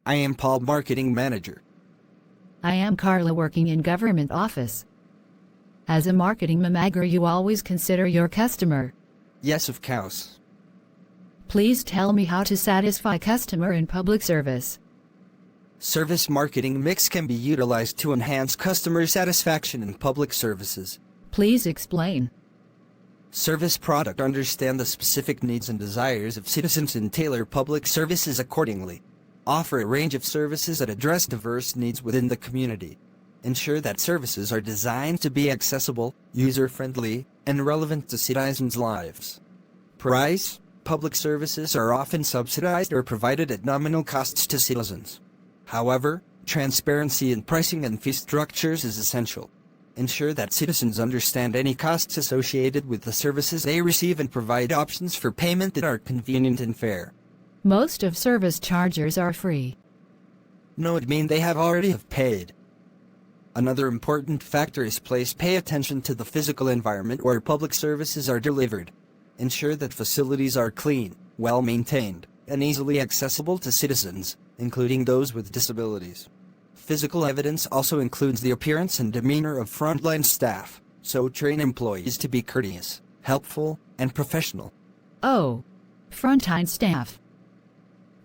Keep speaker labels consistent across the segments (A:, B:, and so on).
A: I am Paul, Marketing Manager.
B: I am Carla, working in government office. As a marketing manager, you always consider your customer.
A: Yes, of course.
B: Please tell me how to satisfy customer in public service.
A: Service marketing mix can be utilized to enhance customer satisfaction in public services.
B: Please explain.
A: Service product understand the specific needs and desires of citizens and tailor public services accordingly. Offer a range of services that address diverse needs within the community. Ensure that services are designed to be accessible, user-friendly, and relevant to citizens' lives. Price: public services are often subsidized or provided at nominal costs to citizens. However, transparency in pricing and fee structures is essential. Ensure that citizens understand any costs associated with the services they receive and provide options for payment that are convenient and fair.
B: Most of service charges are free.
A: No, it means they have already have paid. Another important factor is pay attention to the physical environment where public services are delivered. Ensure that facilities are clean, well-maintained, and easily accessible to citizens, including those with disabilities. Physical evidence also includes the appearance and demeanor of frontline staff, so train employees to be courteous, helpful, and professional.
B: Oh, frontline staff.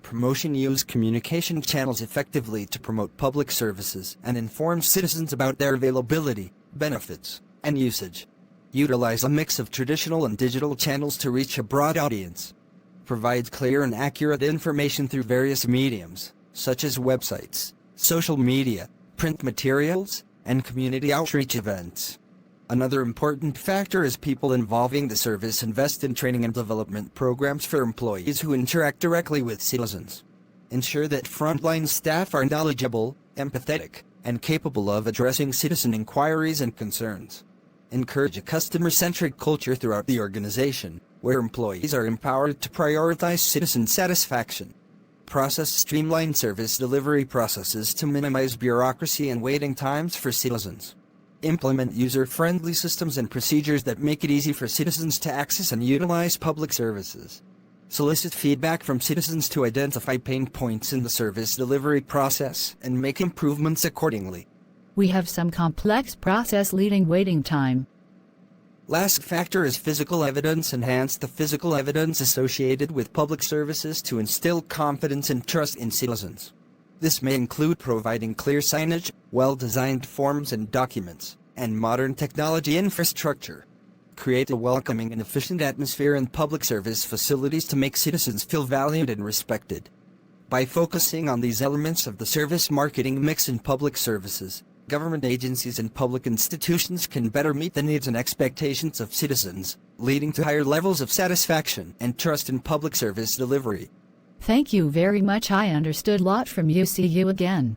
A: Promotion: use communication channels effectively to promote public services and inform citizens about their availability, benefits, and usage. Utilize a mix of traditional and digital channels to reach a broad audience. Provide clear and accurate information through various mediums, such as websites, social media, print materials, and community outreach events. Another important factor is people involving the service. Invest in training and development programs for employees who interact directly with citizens. Ensure that frontline staff are knowledgeable, empathetic, and capable of addressing citizen inquiries and concerns. Encourage a customer-centric culture throughout the organization, where employees are empowered to prioritize citizen satisfaction. Streamline service delivery processes to minimize bureaucracy and waiting times for citizens. Implement user-friendly systems and procedures that make it easy for citizens to access and utilize public services. Solicit feedback from citizens to identify pain points in the service delivery process and make improvements accordingly.
B: We have some complex process leading waiting time.
A: Last factor is physical evidence. Enhance the physical evidence associated with public services to instill confidence and trust in citizens. This may include providing clear signage, well-designed forms and documents, and modern technology infrastructure. Create a welcoming and efficient atmosphere in public service facilities to make citizens feel valued and respected. By focusing on these elements of the service marketing mix in public services, government agencies and public institutions can better meet the needs and expectations of citizens, leading to higher levels of satisfaction and trust in public service delivery.
B: Thank you very much. I understood a lot from you. See you again.